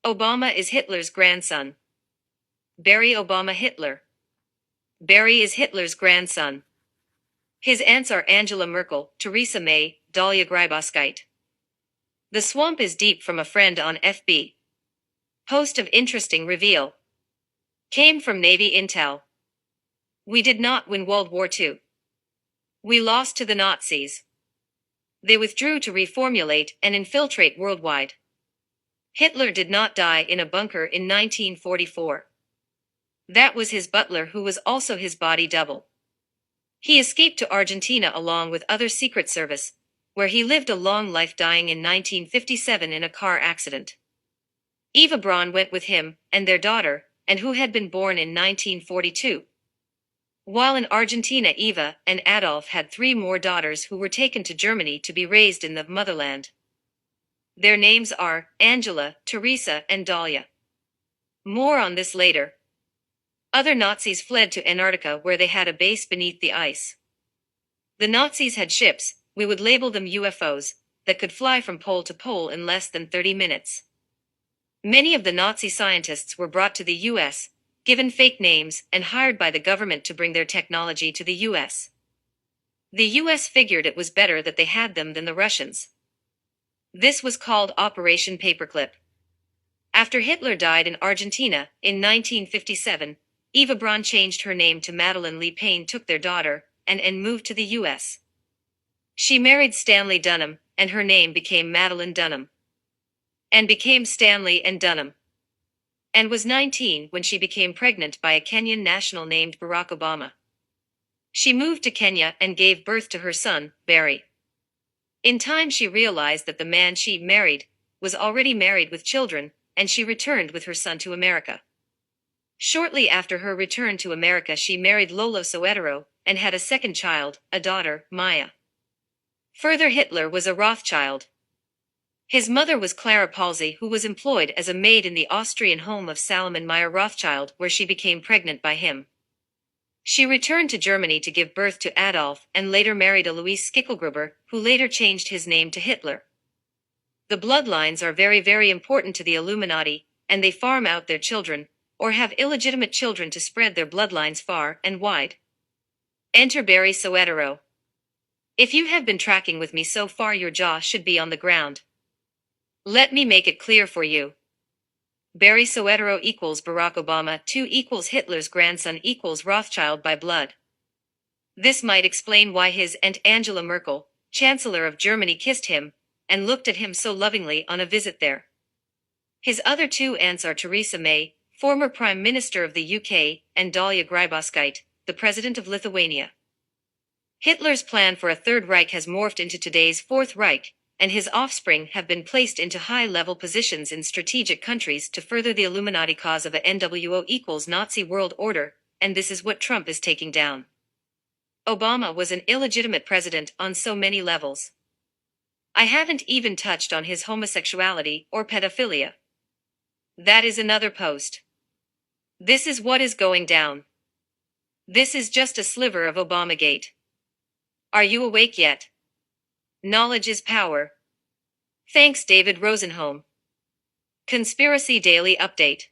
Obama is Hitler's grandson. Barry Obama Hitler. Barry is Hitler's grandson. His aunts are Angela Merkel, Theresa May, Dahlia Grybauskaite. The swamp is deep from a friend on FB. Post of interesting reveal. Came from Navy Intel. We did not win World War II. We lost to the Nazis. They withdrew to reformulate and infiltrate worldwide. Hitler did not die in a bunker in 1944. That was his butler, who was also his body double. He escaped to Argentina along with other Secret Service, where he lived a long life, dying in 1957 in a car accident. Eva Braun went with him and their daughter, and who had been born in 1942. While in Argentina, Eva and Adolf had 3 more daughters who were taken to Germany to be raised in the motherland. Their names are Angela, Teresa, and Dahlia. More on this later. Other Nazis fled to Antarctica, where they had a base beneath the ice. The Nazis had ships, we would label them UFOs, that could fly from pole to pole in less than 30 minutes. Many of the Nazi scientists were brought to the US, given fake names, and hired by the government to bring their technology to the US. The US figured it was better that they had them than the Russians. This was called Operation Paperclip. After Hitler died in Argentina in 1957, Eva Braun changed her name to Madeleine Lee Payne, took their daughter, and moved to the US. She married Stanley Dunham, and her name became Madeline Dunham. And became Stanley and Dunham. And was 19 when she became pregnant by a Kenyan national named Barack Obama. She moved to Kenya and gave birth to her son, Barry. In time she realized that the man she married was already married with children, and she returned with her son to America. Shortly after her return to America, she married Lolo Soetoro and had a second child, a daughter, Maya. Further, Hitler was a Rothschild. His mother was Clara Palsy, who was employed as a maid in the Austrian home of Salomon Meyer Rothschild, where she became pregnant by him. She returned to Germany to give birth to Adolf and later married Alois Skickelgruber, who later changed his name to Hitler. The bloodlines are very, very important to the Illuminati, and they farm out their children, or have illegitimate children to spread their bloodlines far and wide. Enter Barry Soetoro. If you have been tracking with me so far, your jaw should be on the ground. Let me make it clear for you. Barry Soetoro equals Barack Obama, 2 equals Hitler's grandson equals Rothschild by blood. This might explain why his aunt Angela Merkel, Chancellor of Germany, kissed him and looked at him so lovingly on a visit there. His other 2 aunts are Theresa May, former Prime Minister of the UK, and Dahlia Grybauskaite, the President of Lithuania. Hitler's plan for a Third Reich has morphed into today's Fourth Reich, and his offspring have been placed into high-level positions in strategic countries to further the Illuminati cause of a NWO equals Nazi world order, and this is what Trump is taking down. Obama was an illegitimate president on so many levels. I haven't even touched on his homosexuality or pedophilia. That is another post. This is what is going down. This is just a sliver of Obamagate. Are you awake yet? Knowledge is power. Thanks, David Rosenholm. Conspiracy Daily Update.